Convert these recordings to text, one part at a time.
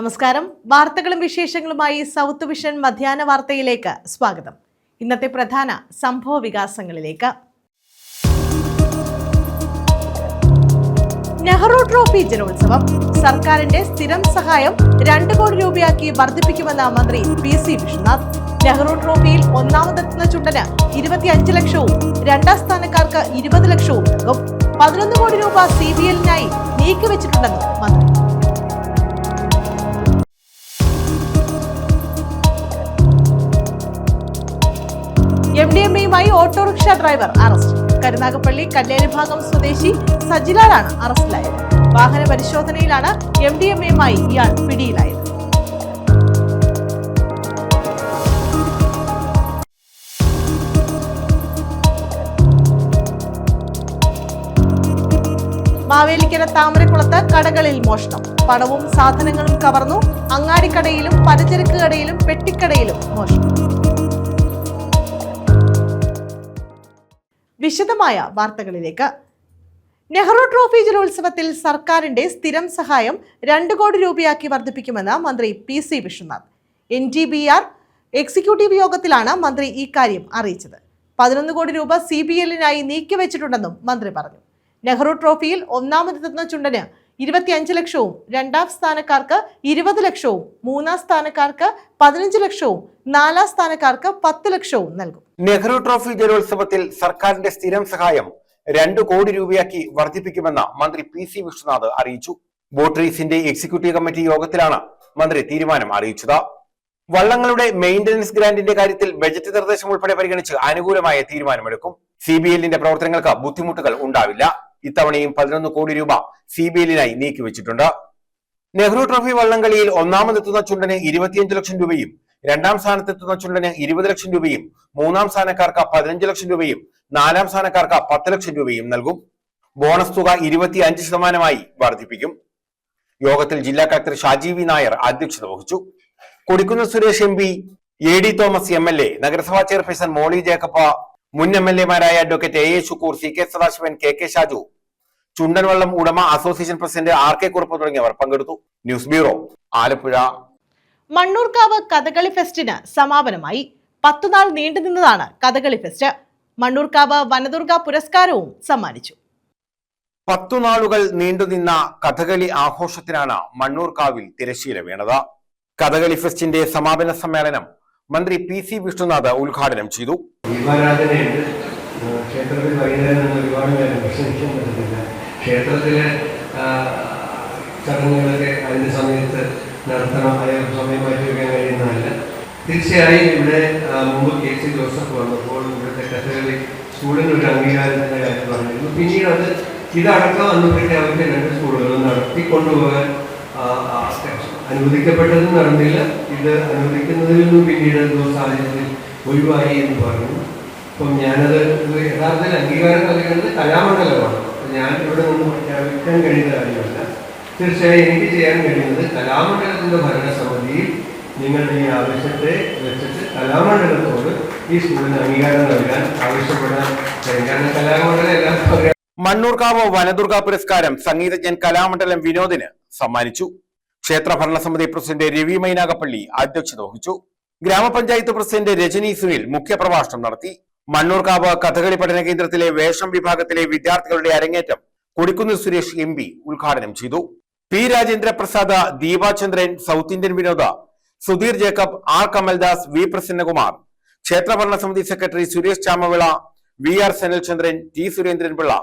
നമസ്കാരം. വാർത്തകളും വിശേഷങ്ങളുമായി സൗത്ത് വിഷൻ മധ്യാഹ്ന വാർത്തയിലേക്ക് സ്വാഗതം. ഇന്നത്തെ പ്രധാന സംഭവ വികാസങ്ങളിലേക്ക്. നെഹ്റു ട്രോഫി ജലോത്സവം സർക്കാരിന്റെ സ്ഥിരം സഹായം 2 കോടി രൂപയാക്കി വർദ്ധിപ്പിക്കുമെന്ന് മന്ത്രി PC വിശ്വനാഥ്. നെഹ്റു ട്രോഫിയിൽ ഒന്നാമതെത്തുന്ന ചുണ്ടന് 25 ലക്ഷവും രണ്ടാം സ്ഥാനക്കാർക്ക് 20 ലക്ഷവും നൽകും. 11 കോടി രൂപ CBLനായി നീക്കിവെച്ചിട്ടുണ്ടെന്നും മന്ത്രി. MDMAയുമായി autorickshaw driver arrest. Karunagappally Kalleri ഭാഗം സ്വദേശി സജിലാലാണ് അറസ്റ്റിലായത്. വാഹന പരിശോധനയിലാണ് MDMAയുമായി ഇയാൾ പിടിയിലായത്. മാവേലിക്കര താമരക്കുളത്ത് കടകളിൽ മോഷണം. പണവും സാധനങ്ങളും കവർന്നു. അങ്ങാടിക്കടയിലും പലചരക്ക് കടയിലും പെട്ടിക്കടയിലും മോഷണം. വിശദമായ വാർത്തകളിലേക്ക്. നെഹ്റു ട്രോഫി ജലോത്സവത്തിൽ സർക്കാരിന്റെ സ്ഥിരം സഹായം 2 കോടി രൂപയാക്കി വർദ്ധിപ്പിക്കുമെന്ന് മന്ത്രി PC വിശ്വനാഥ്. NTBR എക്സിക്യൂട്ടീവ് യോഗത്തിലാണ് മന്ത്രി ഇക്കാര്യം അറിയിച്ചത്. 11 കോടി രൂപ CBLനായി നീക്കിവെച്ചിട്ടുണ്ടെന്നും മന്ത്രി പറഞ്ഞു. നെഹ്റു ട്രോഫിയിൽ ഒന്നാമതെത്തുന്ന ചുണ്ടന് 25 ലക്ഷവും രണ്ടാം സ്ഥാനക്കാർക്ക് 20 ലക്ഷവും മൂന്നാം സ്ഥാനക്കാർക്ക് 15 ലക്ഷവും നാലാം സ്ഥാനക്കാർക്ക് 10 ലക്ഷവും നൽകും. നെഹ്റു ട്രോഫി ജലോത്സവത്തിൽ സർക്കാരിന്റെ സ്ഥിരം സഹായം 2 കോടി രൂപയാക്കി വർദ്ധിപ്പിക്കുമെന്ന് മന്ത്രി PC വിശ്വനാഥ് അറിയിച്ചു. ബോട്ട് റേസിന്റെ എക്സിക്യൂട്ടീവ് കമ്മിറ്റി യോഗത്തിലാണ് മന്ത്രി തീരുമാനം അറിയിച്ചത്. വള്ളങ്ങളുടെ മെയിന്റനൻസ് ഗ്രാന്റിന്റെ കാര്യത്തിൽ ബജറ്റ് നിർദ്ദേശം ഉൾപ്പെടെ പരിഗണിച്ച് അനുകൂലമായ തീരുമാനമെടുക്കും. CBLന്റെ പ്രവർത്തനങ്ങൾക്ക് ബുദ്ധിമുട്ടുകൾ ഉണ്ടാവില്ല. ഇത്തവണയും 11 കോടി രൂപ CBLനായി നീക്കിവെച്ചിട്ടുണ്ട്. നെഹ്റു ട്രോഫി വള്ളംകളിയിൽ ഒന്നാമതെത്തുന്ന ചുണ്ടന് 25 ലക്ഷം രൂപയും രണ്ടാം സ്ഥാനത്തെത്തുന്ന ചുണ്ടന് 20 ലക്ഷം രൂപയും മൂന്നാം സ്ഥാനക്കാർക്ക് 15 ലക്ഷം രൂപയും നാലാം സ്ഥാനക്കാർക്ക് 10 ലക്ഷം രൂപയും നൽകും. ബോണസ് തുക 25% വർദ്ധിപ്പിക്കും. യോഗത്തിൽ ജില്ലാ കളക്ടർ ഷാജി V നായർ അധ്യക്ഷത വഹിച്ചു. Kodikunnil Suresh MP, AD Thomas MLA, നഗരസഭാ ചെയർപേഴ്സൺ മോളി ജേക്കബ്, മുൻ MLAമാരായ advocate AA Shukkoor, CK Sadasivan, KK Shaju, ചുണ്ടൻവള്ളം ഉടമ അസോസിയേഷൻ പ്രസിഡന്റ് RK കുറുപ്പ് തുടങ്ങിയവർ പങ്കെടുത്തു. News bureau, Alappuzha. മണ്ണൂർക്കാവ് കഥകളി ഫെസ്റ്റിന് സമാപനമായി. 10 നാൾ നീണ്ടുനിന്നതാണ് കഥകളി ഫെസ്റ്റ്. മണ്ണൂർക്കാവ് വനദുർഗ പുരസ്കാരവും സമ്മാനിച്ചു. 10 നാളുകൾ നീണ്ടുനിന്ന കഥകളി ആഘോഷത്തിനാണ് മണ്ണൂർക്കാവിൽ തിരശ്ശീല വീണത്. കഥകളി ഫെസ്റ്റിന്റെ സമാപന സമ്മേളനം മന്ത്രി PC വിശ്വനാഥ് ഉദ്ഘാടനം ചെയ്തു. ക്ഷേത്രത്തിൽ വൈകുന്നേരം ഒരുപാട് പേരെ വിശ്വസിക്കാൻ പറ്റുന്നില്ല. ക്ഷേത്രത്തിലെ ചടങ്ങുകളൊക്കെ അതിൻ്റെ സമയത്ത് നടത്തണം, അയാൾ സമയം മാറ്റി വയ്ക്കാൻ കഴിയുന്നതല്ല. തീർച്ചയായും ഇവിടെ മുമ്പ് KC ജോസഫ് വന്നപ്പോൾ ഇവിടുത്തെ കഥകളി സ്കൂളിന് ഒരു അംഗീകാരത്തിൻ്റെ കാര്യം പറഞ്ഞിരുന്നു. പിന്നീട് അത് ഇതടക്കം വന്നപ്പോഴേക്കും അവർക്ക് 2 സ്കൂളുകളും നടത്തിക്കൊണ്ടുപോകാൻ അനുവദിക്കപ്പെട്ടതും നടന്നില്ല. ഇത് അനുവദിക്കുന്നതിൽ നിന്നും പിന്നീട് എന്തോ സാഹചര്യത്തിൽ ഒഴിവായി എന്ന് പറഞ്ഞു. അപ്പം ഞാനത് യഥാർത്ഥത്തിൽ അംഗീകാരം നൽകുന്നത് കലാമണ്ഡലമാണ്. ഞാൻ ഇവിടെ നിന്ന് പ്രഖ്യാപിക്കാൻ കഴിയുന്ന കാര്യമല്ല. തീർച്ചയായും എനിക്ക് ചെയ്യാൻ കഴിയുന്നത് കലാമണ്ഡലത്തിൻ്റെ ഭരണസമിതിയിൽ നിങ്ങളുടെ ഈ ആവശ്യത്തെ വെച്ചിട്ട് കലാമണ്ഡലത്തോട് ഈ സ്കൂളിന് അംഗീകാരം നൽകാൻ ആവശ്യപ്പെടാൻ കഴിയും. കാരണം കലാമണ്ഡലം എല്ലാവർക്കും. മണ്ണൂർക്കാവ് വനദുർഗ പുരസ്കാരം സംഗീതജ്ഞൻ കലാമണ്ഡലം വിനോദിന് സമ്മാനിച്ചു. ക്ഷേത്ര ഭരണസമിതി പ്രസിഡന്റ് രവി മൈനാഗപ്പള്ളി അധ്യക്ഷത വഹിച്ചു. ഗ്രാമപഞ്ചായത്ത് പ്രസിഡന്റ് രജനി സുനിൽ മുഖ്യപ്രഭാഷണം നടത്തി. മണ്ണൂർക്കാവ് കഥകളി പഠന കേന്ദ്രത്തിലെ വേഷം വിഭാഗത്തിലെ വിദ്യാർത്ഥികളുടെ അരങ്ങേറ്റം കൊടിക്കുന്നിൽ സുരേഷ് MP ഉദ്ഘാടനം ചെയ്തു. P Rajendra Prasad, Deepachandran, south Indian Vinoda, Sudheer Jacob, R Kamaldas, V Prasannakumar, ക്ഷേത്ര ഭരണസമിതി secretary Suresh Chamavila, VR Sanalchandran, T Surendranpillai,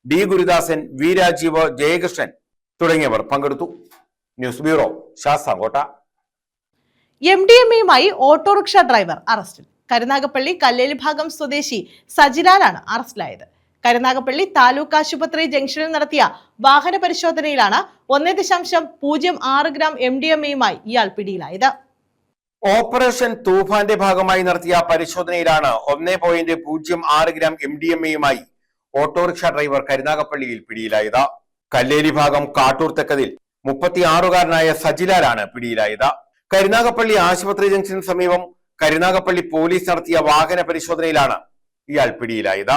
D Gurudasan, V Rajeev, Jayakrishnan തുടങ്ങിയവർ പങ്കെടുത്തു. News bureau, Sasthamkotta. MDMAയുമായി ഓട്ടോറിക്ഷ ഡ്രൈവർ അറസ്റ്റിൽ. കരുനാഗപ്പള്ളി കല്ലേലി ഭാഗം സ്വദേശി സജിലാലാണ് അറസ്റ്റിലായത്. കരുനാഗപ്പള്ളി താലൂക്ക് ആശുപത്രി ജംഗ്ഷനിൽ നടത്തിയ വാഹന പരിശോധനയിലാണ് 1.06 ഗ്രാം MDMAയുമായി ഇയാൾ പിടിയിലായത്. ഓപ്പറേഷൻ തൂഫാന്റെ ഭാഗമായി നടത്തിയ പരിശോധനയിലാണ് 1.06 ഗ്രാം MDMAയുമായി ഓട്ടോറിക്ഷ ഡ്രൈവർ കരുനാഗപ്പള്ളിയിൽ പിടിയിലായത്. കല്ലേരി ഭാഗം കാട്ടൂർ തെക്കതിൽ 36-കാരനായ സജിലാലാണ് പിടിയിലായത്. കരുനാഗപ്പള്ളി ആശുപത്രി ജംഗ്ഷന് സമീപം കരുനാഗപ്പള്ളി പോലീസ് നടത്തിയ വാഹന പരിശോധനയിലാണ് ഇയാൾ പിടിയിലായത്.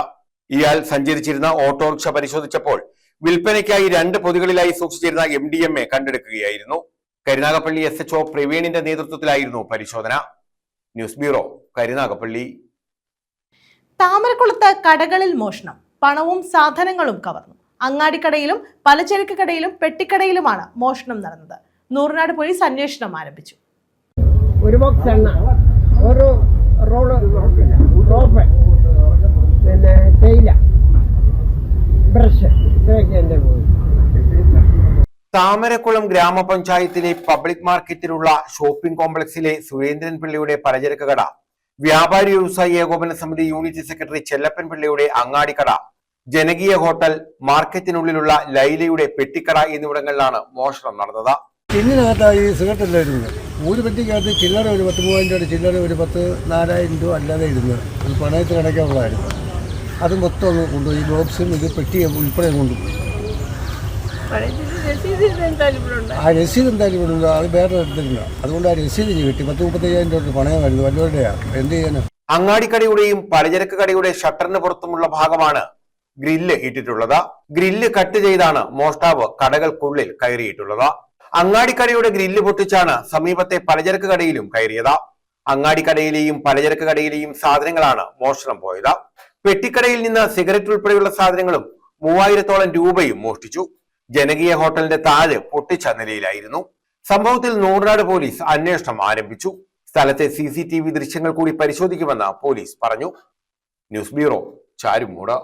ഇയാൾ സഞ്ചരിച്ചിരുന്ന ഓട്ടോറിക്ഷ പരിശോധിച്ചപ്പോൾ വിൽപ്പനയ്ക്കായി 2 പൊതികളിലായി സൂക്ഷിച്ചിരുന്ന MDMA കണ്ടെടുക്കുകയായിരുന്നു. കരുനാഗപ്പള്ളി SHO പ്രവീണിന്റെ നേതൃത്വത്തിലായിരുന്നു പരിശോധന. News bureau, Karunagappally. താമരക്കുളത്ത് കടകളിൽ മോഷണം, പണവും സാധനങ്ങളും കവർന്നു. അങ്ങാടിക്കടയിലും പലചരക്ക് കടയിലും പെട്ടിക്കടയിലുമാണ് മോഷണം നടന്നത്. നൂറിനാട് പോലീസ് അന്വേഷണം ആരംഭിച്ചു. ഒരു ബോക്സ് എണ്ണ, ഒരു റോള് റോപ്പ്, പിന്നെ തേയില, ബ്രഷ്, ഇതൊക്കെ എന്റെ പോയി. താമരക്കുളം ഗ്രാമപഞ്ചായത്തിലെ പബ്ലിക് മാർക്കറ്റിലുള്ള ഷോപ്പിംഗ് കോംപ്ലക്സിലെ സുരേന്ദ്രൻ പിള്ളയുടെ പലചരക്ക് കട, വ്യാപാരി വ്യവസായി ഏകോപന സമിതി യൂണിറ്റ് സെക്രട്ടറി ചെല്ലപ്പൻ പിള്ളയുടെ അങ്ങാടിക്കട, ജനകീയ ഹോട്ടൽ, മാർക്കറ്റിനുള്ളിലുള്ള ലൈലയുടെ പെട്ടിക്കട എന്നിവിടങ്ങളിലാണ് മോഷണം നടന്നത്. ചില്ലിനകത്തായി സിഗരറ്റ് എല്ലാം ഇരുന്നത്. ഒരു പെട്ടിക്കകത്ത് ചില്ലറ ഒരു 10,000 രൂപ, ചില്ലറ ഒരു 10,000-4,000 രൂപ അല്ലാതെ ഇരുന്നത്. അത് പണയത്തിന് അടയ്ക്കാനുള്ളതായിരുന്നു. അത് മൊത്തം അങ്ങ് കൊണ്ടുപോയി. ബോക്സും ഇത് പെട്ടിയെ ഉൾപ്പെടെ കൊണ്ടുപോയി. ആ രസീത് എന്തായാലും ഇവിടെ ഉണ്ട്. അത് വേറെ എടുത്തിരുന്ന, അതുകൊണ്ട് ആ രസീത് കിട്ടി. 10,000-35,000 രൂപ പണയമായിരുന്നു. വല്ലവരുടെയാണ്. എന്ത് ചെയ്യാനാ? അങ്ങാടിക്കടയുടെയും പലചരക്ക് കടയുടെ ഷട്ടറിന് പുറത്തുമുള്ള ഭാഗമാണ് ഗ്രില്ല് ഇട്ടിട്ടുള്ളത്. ഗ്രില്ല് കട്ട് ചെയ്താണ് മോഷ്ടാവ് കടകൾക്കുള്ളിൽ കയറിയിട്ടുള്ളത്. അങ്ങാടിക്കടയുടെ ഗ്രില്ല് പൊട്ടിച്ചാണ് സമീപത്തെ പലചരക്ക് കടയിലും കയറിയത്. അങ്ങാടിക്കടയിലെയും പലചരക്ക് കടയിലെയും സാധനങ്ങളാണ് മോഷണം പോയത്. പെട്ടിക്കടയിൽ നിന്ന് സിഗരറ്റ് ഉൾപ്പെടെയുള്ള സാധനങ്ങളും 3000-ഓളം രൂപയും മോഷ്ടിച്ചു. ജനകീയ ഹോട്ടലിന്റെ താഴ് പൊട്ടിച്ച നിലയിലായിരുന്നു. സംഭവത്തിൽ നൂറിനാട് പോലീസ് അന്വേഷണം ആരംഭിച്ചു. സ്ഥലത്തെ CCTV ദൃശ്യങ്ങൾ കൂടി പരിശോധിക്കുമെന്ന് പോലീസ് പറഞ്ഞു. News bureau, Charummood.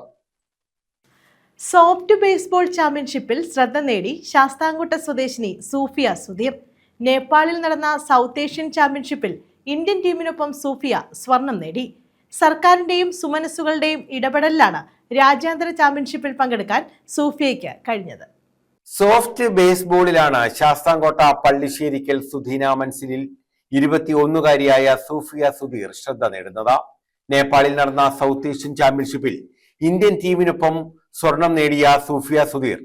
Soft baseball ചാമ്പ്യൻഷിപ്പിൽ ശ്രദ്ധ നേടി ശാസ്താംകോട്ട സ്വദേശിനി സൂഫിയ സുധീർ. നേപ്പാളിൽ നടന്ന സൗത്ത് ഏഷ്യൻ ചാമ്പ്യൻഷിപ്പിൽ ഇന്ത്യൻ ടീമിനൊപ്പം സൂഫിയ സ്വർണം നേടി. സർക്കാരിന്റെയും സുമനസ്സുകളുടെയും ഇടപെടലിലാണ് രാജ്യാന്തര ചാമ്പ്യൻഷിപ്പിൽ പങ്കെടുക്കാൻ സൂഫിയയ്ക്ക് കഴിഞ്ഞത്. സോഫ്റ്റ് ബേസ്ബോളിലാണ് ശാസ്താംകോട്ട പള്ളിശ്ശേരിക്കൽ സുധീന മൻസിലിൽ 21-കാരിയായ സൂഫിയ സുധീർ ശ്രദ്ധ നേടുന്നത്. നേപ്പാളിൽ നടന്ന സൗത്ത് ഏഷ്യൻ ചാമ്പ്യൻഷിപ്പിൽ ഇന്ത്യൻ ടീമിനൊപ്പം സ്വർണം നേടിയ സൂഫിയ സുധീർ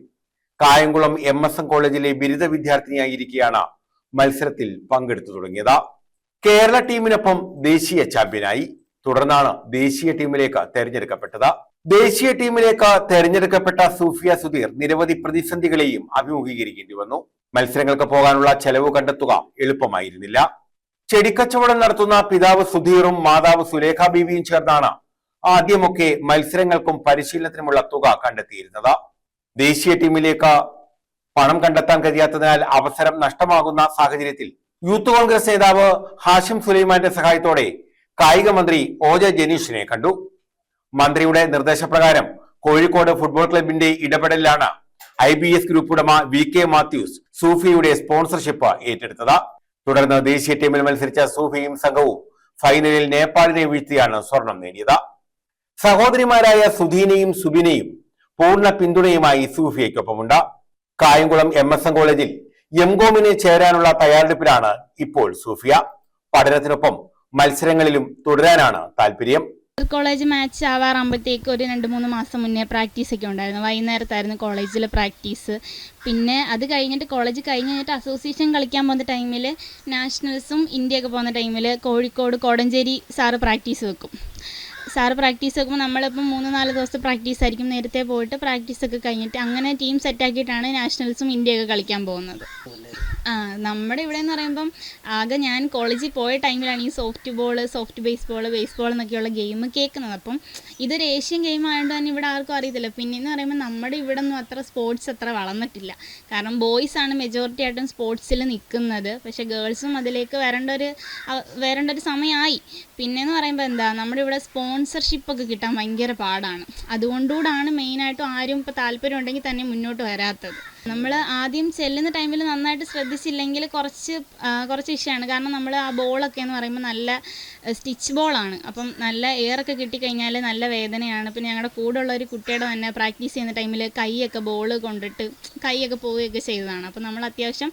കായംകുളം MSM കോളേജിലെ ബിരുദ വിദ്യാർത്ഥിനിയായിരിക്കെയാണ് മത്സരത്തിൽ പങ്കെടുത്തു തുടങ്ങിയത്. കേരള ടീമിനൊപ്പം ദേശീയ ചാമ്പ്യനായി. തുടർന്നാണ് ദേശീയ ടീമിലേക്ക് തെരഞ്ഞെടുക്കപ്പെട്ടത്. ദേശീയ ടീമിലേക്ക് തെരഞ്ഞെടുക്കപ്പെട്ട സൂഫിയ സുധീർ നിരവധി പ്രതിസന്ധികളെയും അഭിമുഖീകരിക്കേണ്ടി വന്നു. മത്സരങ്ങൾക്ക് പോകാനുള്ള ചെലവ് കണ്ടെത്തുക എളുപ്പമായിരുന്നില്ല. ചെടിക്കച്ചവടം നടത്തുന്ന പിതാവ് സുധീറും മാതാവ് സുലേഖ ബീവിയും ചേർന്നാണ് ആദ്യമൊക്കെ മത്സരങ്ങൾക്കും പരിശീലനത്തിനുമുള്ള തുക കണ്ടെത്തിയിരുന്നത്. ദേശീയ ടീമിലേക്ക് പണം കണ്ടെത്താൻ കഴിയാത്തതിനാൽ അവസരം നഷ്ടമാകുന്ന സാഹചര്യത്തിൽ യൂത്ത് കോൺഗ്രസ് നേതാവ് ഹാഷിം സുലൈമാന്റെ സഹായത്തോടെ കായിക മന്ത്രി OJ ജനീഷിനെ കണ്ടു. മന്ത്രിയുടെ നിർദ്ദേശപ്രകാരം കോഴിക്കോട് ഫുട്ബോൾ ക്ലബിന്റെ ഇടപെടലിലാണ് IBS ഗ്രൂപ്പ് ഉടമ VK മാത്യൂസ് സൂഫിയുടെ സ്പോൺസർഷിപ്പ് ഏറ്റെടുത്തത്. തുടർന്ന് ദേശീയ ടീമിൽ മത്സരിച്ച സൂഫിയും സംഘവും ഫൈനലിൽ നേപ്പാളിനെ വീഴ്ത്തിയാണ് സ്വർണം നേടിയത്. സഹോദരിമാരായ സുധീനയും സുബിനയും പൂർണ്ണ പിന്തുണയുമായി സൂഫിയയ്ക്കൊപ്പമുണ്ട്. കായംകുളം MSM കോളേജിൽ MCOMന് ചേരാനുള്ള തയ്യാറെടുപ്പിലാണ് ഇപ്പോൾ സൂഫിയ. പഠനത്തിനൊപ്പം മത്സരങ്ങളിലും തുടരാനാണ് താല്പര്യം. കോളേജ് മാച്ച് ആവാറാകുമ്പോഴത്തേക്ക് ഒരു 2-3 മാസം മുന്നേ പ്രാക്ടീസൊക്കെ ഉണ്ടായിരുന്നു. വൈകുന്നേരത്തായിരുന്നു കോളേജിൽ പ്രാക്ടീസ്. പിന്നെ അത് കഴിഞ്ഞിട്ട് കോളേജ് കഴിഞ്ഞിട്ട് അസോസിയേഷൻ കളിക്കാൻ പോകുന്ന ടൈമിൽ നാഷണൽസും ഇന്ത്യയൊക്കെ പോകുന്ന ടൈമിൽ കോഴിക്കോട് കോടഞ്ചേരി സാറ് പ്രാക്ടീസ് വെക്കും. സാറ് പ്രാക്ടീസ് വെക്കുമ്പോൾ നമ്മളിപ്പം 3-4 ദിവസത്തെ പ്രാക്ടീസ് ആയിരിക്കും. നേരത്തെ പോയിട്ട് പ്രാക്ടീസൊക്കെ കഴിഞ്ഞിട്ട് അങ്ങനെ ടീം സെറ്റാക്കിയിട്ടാണ് നാഷണൽസും ഇന്ത്യയൊക്കെ കളിക്കാൻ പോകുന്നത്. നമ്മുടെ ഇവിടെ എന്ന് പറയുമ്പം ആകെ ഞാൻ കോളേജിൽ പോയ ടൈമിലാണ് ഈ സോഫ്റ്റ് ബേസ്ബോൾ എന്നൊക്കെയുള്ള ഗെയിം കേൾക്കുന്നത്. അപ്പം ഇതൊരു ഏഷ്യൻ ഗെയിം ആയതുകൊണ്ട് തന്നെ ഇവിടെ ആർക്കും അറിയത്തില്ല. പിന്നെയെന്ന് പറയുമ്പോൾ നമ്മുടെ ഇവിടെ ഒന്നും അത്ര സ്പോർട്സ് അത്ര വളർന്നിട്ടില്ല. കാരണം ബോയ്സാണ് മെജോറിറ്റി ആയിട്ടും സ്പോർട്സിൽ നിൽക്കുന്നത്. പക്ഷേ ഗേൾസും അതിലേക്ക് വരേണ്ട ഒരു സമയമായി. പിന്നെയെന്ന് പറയുമ്പോൾ നമ്മുടെ ഇവിടെ സ്പോൺസർഷിപ്പൊക്കെ കിട്ടാൻ ഭയങ്കര പാടാണ്. അതുകൊണ്ടുകൂടാണ് മെയിനായിട്ടും ആരും ഇപ്പോൾ താല്പര്യം ഉണ്ടെങ്കിൽ തന്നെ മുന്നോട്ട് വരാത്തത്. നമ്മൾ ആദ്യം ചെല്ലുന്ന ടൈമിൽ നന്നായിട്ട് ശ്രദ്ധിച്ചില്ലെങ്കിൽ കുറച്ച് ഇഷ്യമാണ്. കാരണം നമ്മൾ ആ ബോളൊക്കെ എന്ന് പറയുമ്പോൾ നല്ല സ്റ്റിച്ച് ബോളാണ്. അപ്പം നല്ല എയറൊക്കെ കിട്ടിക്കഴിഞ്ഞാൽ നല്ല വേദനയാണ്. പിന്നെ ഞങ്ങളുടെ കൂടെയുള്ള ഒരു കുട്ടിയുടെ തന്നെ പ്രാക്ടീസ് ചെയ്യുന്ന ടൈമിൽ കൈയൊക്കെ ബോൾ കൊണ്ടിട്ട് കൈയൊക്കെ പോവുകയൊക്കെ ചെയ്തതാണ്. അപ്പം നമ്മൾ അത്യാവശ്യം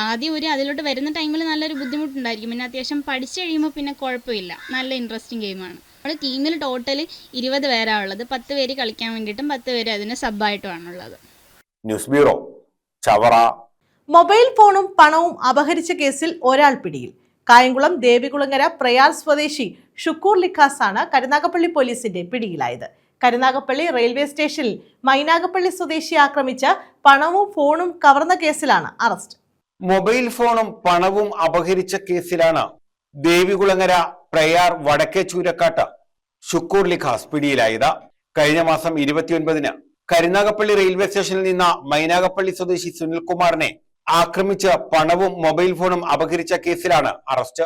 ആദ്യം അതിലോട്ട് വരുന്ന ടൈമിൽ നല്ലൊരു ബുദ്ധിമുട്ടുണ്ടായിരിക്കും. പിന്നെ അത്യാവശ്യം പഠിച്ചു കഴിയുമ്പോൾ പിന്നെ കുഴപ്പമില്ല. നല്ല ഇൻട്രസ്റ്റിംഗ് ഗെയിമാണ്. നമ്മുടെ ടീമിൽ ടോട്ടൽ 20 പേരാണ് ഉള്ളത്. 10 പേര് കളിക്കാൻ വേണ്ടിയിട്ടും 10 പേര് അതിന് സബ്ബായിട്ടുമാണുള്ളത്. News bureau, Chavara. മൊബൈൽ ഫോണും പണവും അപഹരിച്ച കേസിൽ ഒരാൾ പിടിയിൽ. കായംകുളം ദേവികുളങ്ങര പ്രയാർ സ്വദേശി ഷുക്കൂർ ലിഖാസ് ആണ് കരുനാഗപ്പള്ളി പോലീസിന്റെ പിടിയിലായത്. കരുനാഗപ്പള്ളി റെയിൽവേ സ്റ്റേഷനിൽ മൈനാഗപ്പള്ളി സ്വദേശി ആക്രമിച്ച പണവും ഫോണും കവർന്ന കേസിലാണ് അറസ്റ്റ്. മൊബൈൽ ഫോണും പണവും അപഹരിച്ച കേസിലാണ് ദേവികുളങ്ങര പ്രയാർ വടക്കേ ചൂരക്കാട്ട് ഷുക്കൂർ ലിഖാസ് പിടിയിലായത്. കഴിഞ്ഞ മാസം 29-ന് കരുനാഗപ്പള്ളി റെയിൽവേ സ്റ്റേഷനിൽ നിന്ന് മൈനാഗപ്പള്ളി സ്വദേശി സുനിൽകുമാറിനെ ആക്രമിച്ച് പണവും മൊബൈൽ ഫോണും അപഹരിച്ച കേസിലാണ് അറസ്റ്റ്.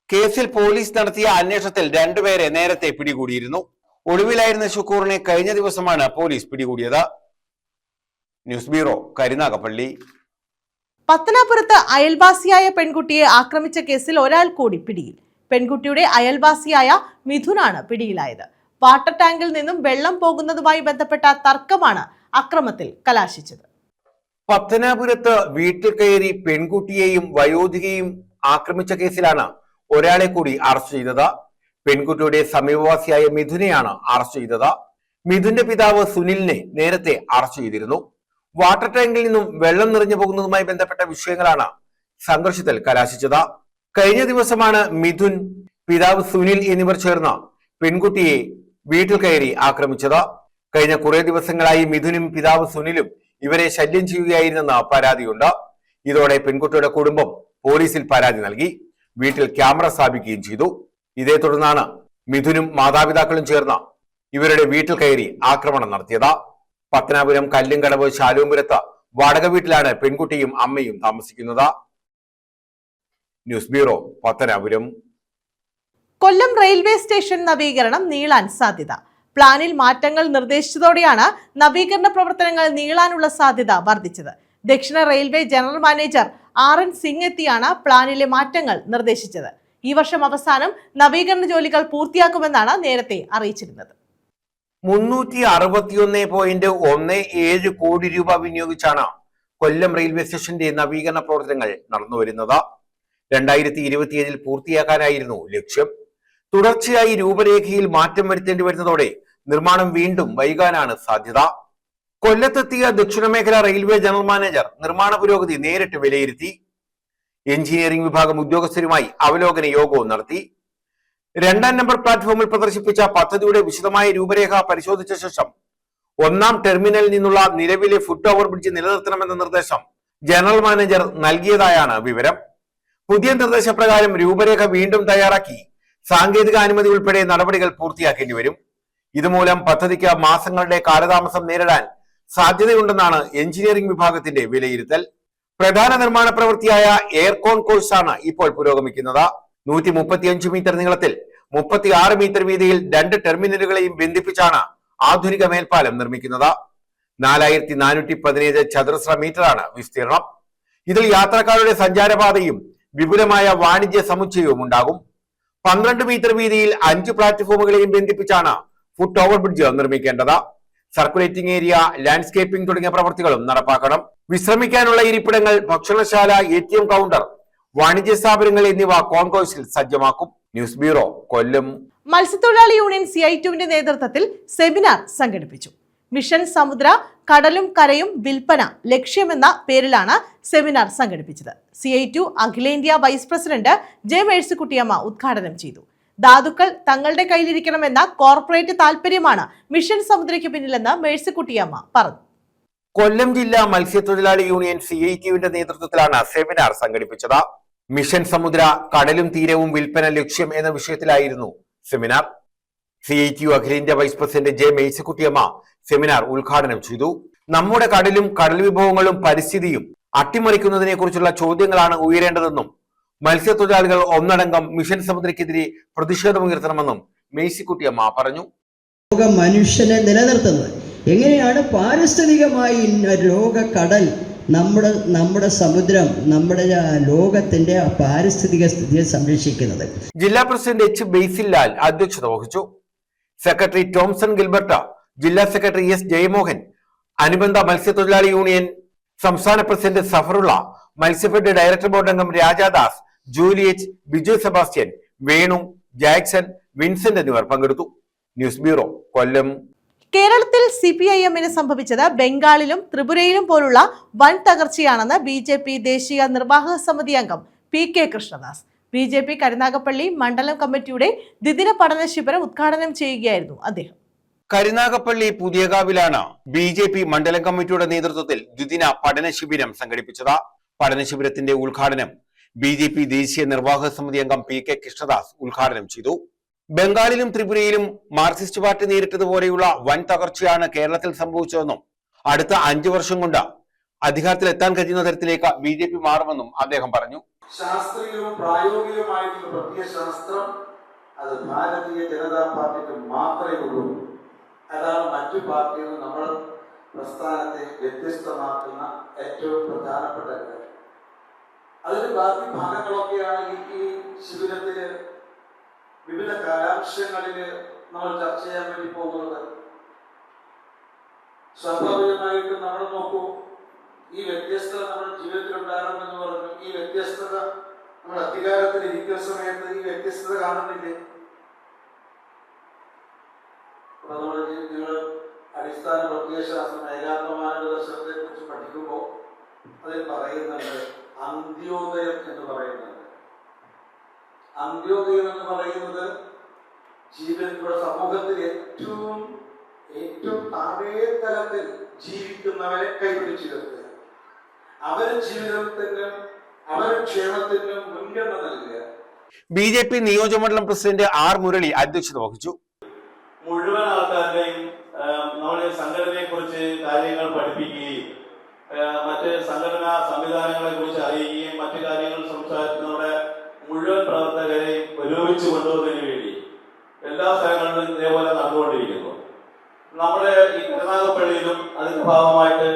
കേസിൽ പോലീസ് നടത്തിയ അന്വേഷണത്തിൽ രണ്ടുപേരെ നേരത്തെ പിടികൂടിയിരുന്നു. ഒളിവിലായിരുന്ന ഷുക്കൂറിനെ കഴിഞ്ഞ ദിവസമാണ് പോലീസ് പിടികൂടിയത്. News bureau, Karunagappally. പത്തനാപുരത്ത് അയൽവാസിയായ പെൺകുട്ടിയെ ആക്രമിച്ച കേസിൽ ഒരാൾ കൂടി പിടിയിൽ. പെൺകുട്ടിയുടെ അയൽവാസിയായ മിഥുനാണ് പിടിയിലായത്. വാട്ടർ ടാങ്കിൽ നിന്നും വെള്ളം പോകുന്നതുമായി ബന്ധപ്പെട്ട തർക്കമാണ് അക്രമത്തിൽ കലാശിച്ചത്. പത്തനാപുരത്ത് വീട്ടിൽ കയറി പെൺകുട്ടിയെയും വയോധികയെയും ആക്രമിച്ച കേസിലാണ് ഒരാളെ കൂടി അറസ്റ്റ് ചെയ്തത്. പെൺകുട്ടിയുടെ സമീപവാസിയായ മിഥുനെയാണ് അറസ്റ്റ് ചെയ്തത്. മിഥുന്റെ പിതാവ് സുനിലിനെ നേരത്തെ അറസ്റ്റ് ചെയ്തിരുന്നു. വാട്ടർ ടാങ്കിൽ നിന്നും വെള്ളം നിറഞ്ഞു പോകുന്നതുമായി ബന്ധപ്പെട്ട വിഷയങ്ങളാണ് സംഘർഷത്തിൽ കലാശിച്ചത്. കഴിഞ്ഞ ദിവസമാണ് മിഥുൻ, പിതാവ് സുനിൽ എന്നിവർ ചേർന്ന് പെൺകുട്ടിയെ വീട്ടിൽ കയറി ആക്രമിച്ചത്. കഴിഞ്ഞ കുറെ ദിവസങ്ങളായി മിഥുനും പിതാവ് സുനിലും ഇവരെ ശല്യം ചെയ്യുകയായിരുന്നെന്ന് പരാതിയുണ്ട്. ഇതോടെ പെൺകുട്ടിയുടെ കുടുംബം പോലീസിൽ പരാതി നൽകി. വീട്ടിൽ ക്യാമറ സ്ഥാപിക്കുകയും ചെയ്തു. ഇതേ തുടർന്നാണ് മിഥുനും മാതാപിതാക്കളും ചേർന്ന് ഇവരുടെ വീട്ടിൽ കയറി ആക്രമണം നടത്തിയത്. പത്തനാപുരം കല്ലുംകടവ് ശാലൂമ്പുരത്ത് വാടക വീട്ടിലാണ് പെൺകുട്ടിയും അമ്മയും താമസിക്കുന്നത്. News bureau, Pathanapuram. Kollam railway station നവീകരണം നീളാൻ സാധ്യത. പ്ലാനിൽ മാറ്റങ്ങൾ നിർദ്ദേശിച്ചതോടെയാണ് നവീകരണ പ്രവർത്തനങ്ങൾ നീളാനുള്ള സാധ്യത വർദ്ധിച്ചത്. ദക്ഷിണ railway general manager RN Singh എത്തിയാണ് പ്ലാനിലെ മാറ്റങ്ങൾ നിർദ്ദേശിച്ചത്. ഈ വർഷം അവസാനം നവീകരണ ജോലികൾ പൂർത്തിയാക്കുമെന്നാണ് നേരത്തെ അറിയിച്ചിരുന്നത്. 361.17 കോടി രൂപ വിനിയോഗിച്ചാണ് കൊല്ലം റെയിൽവേ സ്റ്റേഷന്റെ നവീകരണ പ്രവർത്തനങ്ങൾ നടന്നുവരുന്നത്. 2027 പൂർത്തിയാക്കാനായിരുന്നു ലക്ഷ്യം. തുടർച്ചയായി രൂപരേഖയിൽ മാറ്റം വരുത്തേണ്ടി വരുന്നതോടെ നിർമ്മാണം വീണ്ടും വൈകാനാണ് സാധ്യത. കൊല്ലത്തെത്തിയ ദക്ഷിണമേഖല റെയിൽവേ ജനറൽ മാനേജർ നിർമ്മാണ പുരോഗതി നേരിട്ട് വിലയിരുത്തി. എഞ്ചിനീയറിംഗ് വിഭാഗം ഉദ്യോഗസ്ഥരുമായി അവലോകന യോഗവും നടത്തി. 2ാം നമ്പർ പ്ലാറ്റ്ഫോമിൽ പ്രദർശിപ്പിച്ച പദ്ധതിയുടെ വിശദമായ രൂപരേഖ പരിശോധിച്ച ശേഷം 1ാം ടെർമിനലിൽ നിന്നുള്ള നിലവിലെ ഫുട് ഓവർ ബ്രിഡ്ജ് നിലനിർത്തണമെന്ന നിർദ്ദേശം ജനറൽ മാനേജർ നൽകിയതായാണ് വിവരം. പുതിയ നിർദ്ദേശപ്രകാരം രൂപരേഖ വീണ്ടും തയ്യാറാക്കി സാങ്കേതിക അനുമതി ഉൾപ്പെടെ നടപടികൾ പൂർത്തിയാക്കേണ്ടി വരും. ഇതുമൂലം പദ്ധതിക്ക് മാസങ്ങളുടെ കാലതാമസം നേരിടാൻ സാധ്യതയുണ്ടെന്നാണ് എഞ്ചിനീയറിംഗ് വിഭാഗത്തിന്റെ വിലയിരുത്തൽ. പ്രധാന നിർമ്മാണ പ്രവൃത്തിയായ എയർ കോൺകോഴ്സാണ് ഇപ്പോൾ പുരോഗമിക്കുന്നത്. 135 മീറ്റർ നീളത്തിൽ 36 മീറ്റർ വീതിയിൽ 2 ടെർമിനലുകളെയും ബന്ധിപ്പിച്ചാണ് ആധുനിക മേൽപ്പാലം നിർമ്മിക്കുന്നത്. 4417 ചതുരശ്ര മീറ്ററാണ് വിസ്തീർണം. ഇതിൽ യാത്രക്കാരുടെ സഞ്ചാരപാതയും വിപുലമായ വാണിജ്യ സമുച്ചയവും ഉണ്ടാകും. 12 മീറ്റർ വീതിയിൽ 5 പ്ലാറ്റ്ഫോമുകളെയും ബന്ധിപ്പിച്ചാണ് ഫുട് ഓവർ ബ്രിഡ്ജ് നിർമ്മിക്കേണ്ടത്. സർക്കുലേറ്റിംഗ് ഏരിയ, ലാൻഡ്സ്കേപ്പിംഗ് തുടങ്ങിയ പ്രവൃത്തികളും നടപ്പാക്കണം. വിശ്രമിക്കാനുള്ള ഇരിപ്പിടങ്ങൾ, ഭക്ഷണശാല, ATM കൗണ്ടർ, വാണിജ്യ സ്ഥാപനങ്ങൾ എന്നിവ കോൺകോഴ്സിൽ സജ്ജമാക്കും. ന്യൂസ് ബ്യൂറോ, കൊല്ലം. മത്സ്യത്തൊഴിലാളി യൂണിയൻ CI2വിന്റെ നേതൃത്വത്തിൽ സെമിനാർ സംഘടിപ്പിച്ചു. മിഷൻ സമുദ്ര കടലും കരയും വിൽപ്പന ലക്ഷ്യമെന്ന പേരിലാണ് സെമിനാർ സംഘടിപ്പിച്ചത്. CI2 അഖിലേന്ത്യാ വൈസ് പ്രസിഡന്റ് J മേഴ്സിക്കുട്ടിയമ്മ ഉദ്ഘാടനം ചെയ്തു. ധാതുക്കൾ തങ്ങളുടെ കയ്യിലിരിക്കണമെന്ന കോർപ്പറേറ്റ് താല്പര്യമാണ് മിഷൻ സമുദ്രയ്ക്ക് പിന്നിലെന്ന് മേഴ്സിക്കുട്ടിയമ്മ പറഞ്ഞു. കൊല്ലം ജില്ലാ മത്സ്യത്തൊഴിലാളി യൂണിയൻ CI2വിന്റെ നേതൃത്വത്തിലാണ് സെമിനാർ സംഘടിപ്പിച്ചത്. മിഷൻ സമുദ്ര കടലും തീരവും വിൽപ്പന ലക്ഷ്യം എന്ന വിഷയത്തിലായിരുന്നു സെമിനാർ. CI2 അഖിലേന്ത്യാ vice president J Mercykuttyamma seminar ഉദ്ഘാടനം ചെയ്തു. നമ്മുടെ കടലും കടൽ വിഭവങ്ങളും പരിസ്ഥിതിയും അട്ടിമറിക്കുന്നതിനെ കുറിച്ചുള്ള ചോദ്യങ്ങളാണ് ഉയരേണ്ടതെന്നും മത്സ്യത്തൊഴിലാളികൾ ഒന്നടങ്കം മിഷൻ സമുദ്രയ്ക്കെതിരെ പ്രതിഷേധമുയർത്തണമെന്നും മേഴ്സിക്കുട്ടിയമ്മ പറഞ്ഞു. മനുഷ്യനെ നിലനിർത്തുന്നത് എങ്ങനെയാണ്? പാരിസ്ഥിതികമായി ലോക കടൽ, നമ്മുടെ സമുദ്രം, നമ്മുടെ ലോകത്തിന്റെ പാരിസ്ഥിതിക സ്ഥിതിയെ സംരക്ഷിക്കുന്നത്. ജില്ലാ പ്രസിഡന്റ് H ബേസിൽ ലാൽ അധ്യക്ഷത വഹിച്ചു. സെക്രട്ടറി ടോംസൺ ഗിൽബർട്ട്, ജില്ലാ സെക്രട്ടറി S ജയമോഹൻ, അനുബന്ധ മത്സ്യത്തൊഴിലാളി യൂണിയൻ സംസ്ഥാന president Safarulla, Matsyafed director board അംഗം Rajadas, Julie H, Biju Sebastian, Venu, Jackson, Vincent എന്നിവർ പങ്കെടുത്തു. News bureau, Kollam. കേരളത്തിൽ CPIMന് സംഭവിച്ചത് ബംഗാളിലും ത്രിപുരയിലും പോലുള്ള വൻ തകർച്ചയാണെന്ന് BJP ദേശീയ നിർവാഹക സമിതി അംഗം PK കൃഷ്ണദാസ്. BJP കരുനാഗപ്പള്ളി മണ്ഡലം കമ്മിറ്റിയുടെ ദ്വിദിന പഠന ശിബിരം ഉദ്ഘാടനം ചെയ്യുകയായിരുന്നു അദ്ദേഹം. കരുനാഗപ്പള്ളി പുതിയകാവിലാണ് BJP മണ്ഡലം കമ്മിറ്റിയുടെ നേതൃത്വത്തിൽ ദ്വിദിന പഠന ശിബിരം സംഘടിപ്പിച്ചത്. പഠനശിബിരത്തിന്റെ ഉദ്ഘാടനം BJP ദേശീയ നിർവാഹക സമിതി അംഗം PK കൃഷ്ണദാസ് ഉദ്ഘാടനം ചെയ്തു. ബംഗാളിലും ത്രിപുരയിലും മാർക്സിസ്റ്റ് പാർട്ടി നേരിട്ടതുപോലെയുള്ള വൻ തകർച്ചയാണ് കേരളത്തിൽ സംഭവിച്ചതെന്നും അടുത്ത 5 വർഷം കൊണ്ട് അധികാരത്തിലെത്താൻ കഴിയുന്ന തരത്തിലേക്ക് BJP മാറുമെന്നും അദ്ദേഹം പറഞ്ഞു. ശാസ്ത്രീയവും പ്രായോഗികവുമായിട്ടുള്ള പ്രത്യയശാസ്ത്രം അത് ഭാരതീയ ജനതാ പാർട്ടിക്ക് മാത്രമേ ഉള്ളൂ. അതാണ് മറ്റു പാർട്ടികൾ നമ്മുടെ പ്രസ്ഥാനത്തെ വ്യത്യസ്തമാക്കുന്ന ഏറ്റവും പ്രധാനപ്പെട്ട കാര്യം. അതിന് ബാക്കി ഭാഗങ്ങളൊക്കെയാണ് ഈ ശിബിരത്തില് വിവിധ കലാംശങ്ങളില് നമ്മൾ ചർച്ച ചെയ്യാൻ വേണ്ടി പോകുന്നത്. സ്വാഭാവികമായിട്ടും നമ്മൾ നോക്കൂ, ഈ വ്യത്യസ്തത നമ്മുടെ ജീവിതത്തിൽ ഉണ്ടാകണമെന്ന് പറഞ്ഞു. ഈ വ്യത്യസ്തത നമ്മൾ അധികാരത്തിൽ ഇരിക്കുന്ന സമയത്ത് ഈ വ്യത്യസ്തത കാണുന്നില്ലേ? നിങ്ങൾ അടിസ്ഥാന പ്രത്യയശാസ്ത്രം ഏകാത്മമാനവ ദർശനത്തെ കുറിച്ച് പഠിക്കുമ്പോൾ അതിൽ പറയുന്നുണ്ട് അന്ത്യോദയം എന്ന് പറയുന്നുണ്ട്. അന്ത്യോദയം എന്ന് പറയുന്നത് ജീവിതത്തിലുള്ള സമൂഹത്തിൽ ഏറ്റവും താഴേ തലത്തിൽ ജീവിക്കുന്നവരെ കൈപിടിച്ചിരുത്തുക, അവരുടെ ജീവിതത്തിനും അവരുടെ ക്ഷേമത്തിനും മുൻഗണന നൽകുക. BJP നിയോജകമണ്ഡലം പ്രസിഡന്റ് R മുരളി അധ്യക്ഷത വഹിച്ചു. മുഴുവൻ ആൾക്കാരുടെയും നമ്മുടെ സംഘടനയെ കുറിച്ച് കാര്യങ്ങൾ പഠിപ്പിക്കുകയും മറ്റ് സംഘടനാ സംവിധാനങ്ങളെ കുറിച്ച് അറിയുകയും മറ്റു കാര്യങ്ങൾ സംസാരിക്കുന്നവരുടെ മുഴുവൻ പ്രവർത്തകരെയും ഒരുമിച്ച് കൊണ്ടുപോകുന്നതിന് വേണ്ടി എല്ലാ സ്ഥലങ്ങളിലും ഇതേപോലെ നടന്നുകൊണ്ടിരിക്കുന്നു. നമ്മുടെ ഈ കരുനാഗപ്പള്ളിയിലും അതിന്റെ ഭാഗമായിട്ട്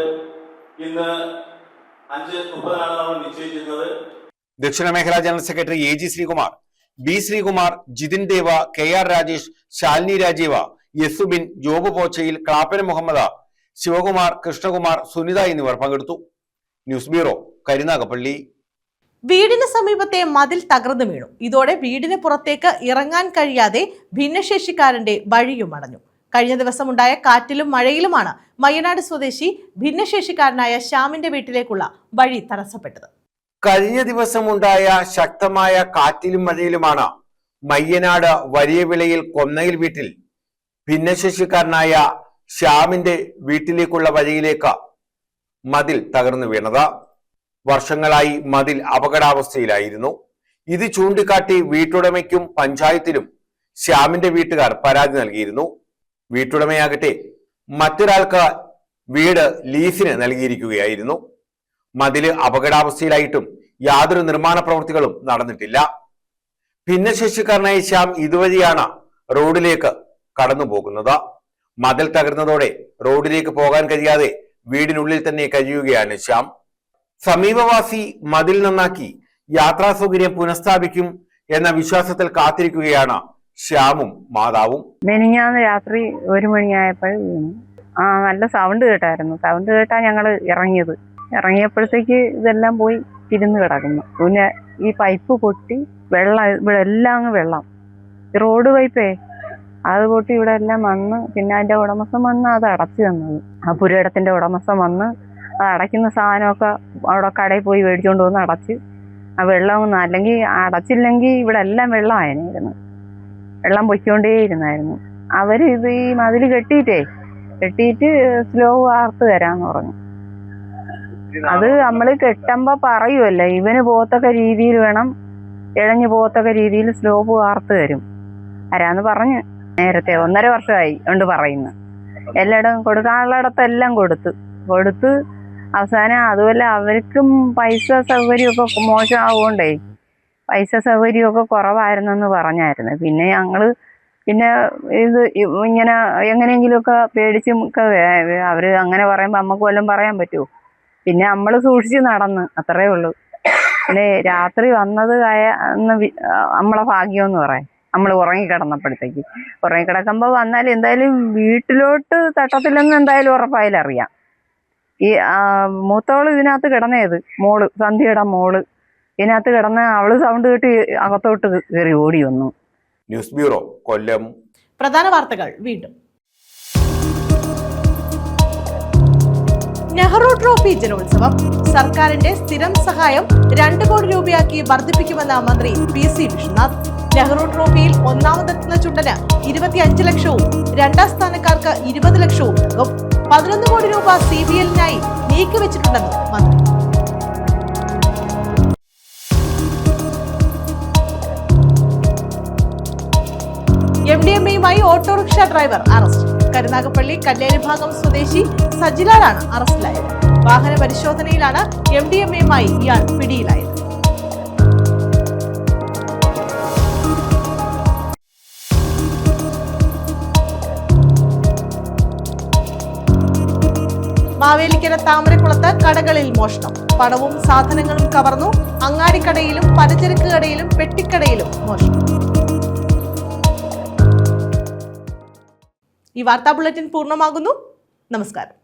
ഇന്ന് 5:30 നമ്മൾ നിശ്ചയിച്ചിരുന്നത്. ദക്ഷിണ മേഖലാ general secretary AG Sreekumar, B Sreekumar, Jithin Deva, KR Rajesh, Shalini Rajeeva, Yasubin, Job Pochayil, Clappana Muhammad, Sivakumar, Krishnakumar, Sunitha എന്നിവർ പങ്കെടുത്തു. News bureau, Karunagappally. വീടിന് സമീപത്തെ മതിൽ തകർന്നു വീണു. ഇതോടെ വീടിന് പുറത്തേക്ക് ഇറങ്ങാൻ കഴിയാതെ ഭിന്നശേഷിക്കാരന്റെ വഴിയും അടഞ്ഞു. കഴിഞ്ഞ ദിവസമുണ്ടായ കാറ്റിലും മഴയിലുമാണ് മയ്യനാട് സ്വദേശി ഭിന്നശേഷിക്കാരനായ ശ്യാമിന്റെ വീട്ടിലേക്കുള്ള വഴി തടസ്സപ്പെട്ടത്. കഴിഞ്ഞ ദിവസമുണ്ടായ ശക്തമായ കാറ്റിലും മഴയിലുമാണ് മയ്യനാട് വലിയവിളയിൽ കൊന്നയിൽ വീട്ടിൽ ഭിന്നശേഷിക്കാരനായ ശ്യാമിന്റെ വീട്ടിലേക്കുള്ള വഴിയിലേക്ക് മതിൽ തകർന്നു വീണത്. വർഷങ്ങളായി മതിൽ അപകടാവസ്ഥയിലായിരുന്നു. ഇത് ചൂണ്ടിക്കാട്ടി വീട്ടുടമയ്ക്കും പഞ്ചായത്തിലും ശ്യാമിന്റെ വീട്ടുകാർ പരാതി നൽകിയിരുന്നു. വീട്ടുടമയാകട്ടെ മറ്റൊരാൾക്ക് വീട് ലീസിന് നൽകിയിരിക്കുകയായിരുന്നു. മതില് അപകടാവസ്ഥയിലായിട്ടും യാതൊരു നിർമ്മാണ പ്രവൃത്തികളും നടന്നിട്ടില്ല. ഭിന്നശേഷിക്കാരനായ ശ്യാം ഇതുവഴിയാണ് റോഡിലേക്ക് കടന്നു പോകുന്നത്. മതിൽ തകർന്നതോടെ റോഡിലേക്ക് പോകാൻ കഴിയാതെ വീടിനുള്ളിൽ തന്നെ കഴിയുകയാണ് ശ്യാം. സമീപവാസി മതിൽ നന്നാക്കി യാത്രാ സൗകര്യം പുനഃസ്ഥാപിക്കും എന്ന വിശ്വാസത്തിൽ കാത്തിരിക്കുകയാണ് ശ്യാമും മാതാവും. മെനിഞ്ഞാന്ന് രാത്രി 1 മണിയായപ്പോൾ വീണു. നല്ല സൗണ്ട് കേട്ടായിരുന്നു. സൗണ്ട് കേട്ടാ ഞങ്ങള് ഇറങ്ങിയപ്പോഴത്തേക്ക് ഇതെല്ലാം പോയി തിരിഞ്ഞു കിടക്കുന്നു. പിന്നെ ഈ പൈപ്പ് പൊട്ടി വെള്ളം ഇവിടെ എല്ലാം അങ്ങ് വെള്ളം. റോഡ് പൈപ്പേ അത് പൊട്ടി ഇവിടെ എല്ലാം വന്ന് പിന്നെ അതിന്റെ ഉടമസ്ഥൻ വന്ന് അത് അടച്ചു തന്നത്. ആ പുരയിടത്തിന്റെ ഉടമസ്ഥൻ വന്ന് അത് അടയ്ക്കുന്ന സാധനമൊക്കെ അവിടെ കടയിൽ പോയി മേടിച്ചുകൊണ്ട് വന്ന് അടച്ച് ആ വെള്ളം അല്ലെങ്കിൽ അടച്ചില്ലെങ്കിൽ ഇവിടെ എല്ലാം വെള്ളമായിരുന്നു. വെള്ളം പൊയ്ക്കൊണ്ടേയിരുന്നായിരുന്നു. അവര് ഇത് ഈ മതിൽ കെട്ടിയിട്ട് സ്ലോ വാർത്ത് തരാന്ന് പറഞ്ഞു. അത് നമ്മള് കെട്ടുമ്പോ പറയുമല്ലോ ഇവന് പോകത്തക്ക രീതിയിൽ വേണം, ഇഴഞ്ഞു പോകത്തക്ക രീതിയിൽ സ്ലോപ്പ് വാർത്ത് തരും ആരാന്ന് പറഞ്ഞ്. നേരത്തെ 1.5 വർഷമായി കൊണ്ട് പറയുന്നു. എല്ലായിടവും കൊടുക്കാനുള്ളിടത്തെല്ലാം കൊടുത്ത് അവസാനം അതുപോലെ അവർക്കും പൈസ സൗകര്യമൊക്കെ മോശമാവുകൊണ്ടേ പൈസ സൗകര്യമൊക്കെ കുറവായിരുന്നെന്ന് പറഞ്ഞായിരുന്നു. പിന്നെ ഞങ്ങള് ഇത് ഇങ്ങനെ എങ്ങനെയെങ്കിലുമൊക്കെ പേടിച്ചൊക്കെ അവര് അങ്ങനെ പറയുമ്പോൾ നമുക്ക് വല്ലതും പറയാൻ പറ്റുമോ? പിന്നെ നമ്മൾ സൂക്ഷിച്ച് നടന്ന് അത്രേ ഉള്ളൂ. പിന്നെ രാത്രി വന്നത് നമ്മളെ ഭാഗ്യമെന്ന് പറയാം. നമ്മൾ ഉറങ്ങിക്കിടക്കുമ്പോൾ വന്നാൽ എന്തായാലും വീട്ടിലോട്ട് തട്ടത്തില്ലെന്ന് എന്തായാലും ഉറപ്പായാലറിയാം. ഈ മൂത്തോള് ഇതിനകത്ത് കിടന്നത് സന്ധ്യയുടെ മോള് ഇതിനകത്ത് കിടന്ന് അവള് സൗണ്ട് കേട്ട് അകത്തോട്ട് കയറി ഓടി വന്നു. ന്യൂസ് ബ്യൂറോ, കൊല്ലം. പ്രധാന വാർത്തകൾ വീണ്ടും. നെഹ്റു ട്രോഫി ജലോത്സവം സർക്കാരിന്റെ സ്ഥിരം സഹായം 2 കോടി രൂപയാക്കി വർദ്ധിപ്പിക്കുമെന്ന മന്ത്രി PC വിശ്വനാഥ്. നെഹ്റു ട്രോഫിയിൽ ഒന്നാമതെത്തുന്ന ചുണ്ടന് 25 ലക്ഷവും 2ാം സ്ഥാനക്കാർക്ക് 20 ലക്ഷവും നൽകും. 11 കോടി രൂപ CBLനായി നീക്കിവെച്ചിട്ടുണ്ടെന്നും മന്ത്രി. എയുമായി ഓട്ടോറിക്ഷ ഡ്രൈവർ അറസ്റ്റ്. കരുനാഗപ്പള്ളി കല്ലേരിഭാഗം സ്വദേശി സജിലാലാണ് അറസ്റ്റിലായത്. വാഹന പരിശോധനയിലാണ് MDMAയുമായി ഇയാൾ പിടിയിലായത്. മാവേലിക്കര താമരക്കുളത്ത് കടകളിൽ മോഷണം. പണവും സാധനങ്ങളും കവർന്നു. അങ്ങാടിക്കടയിലും പലചരക്ക് കടയിലും പെട്ടിക്കടയിലും മോഷണം. ഈ വാർത്താ ബുള്ളറ്റിൻ പൂർണ്ണമാകുന്നു. നമസ്കാരം.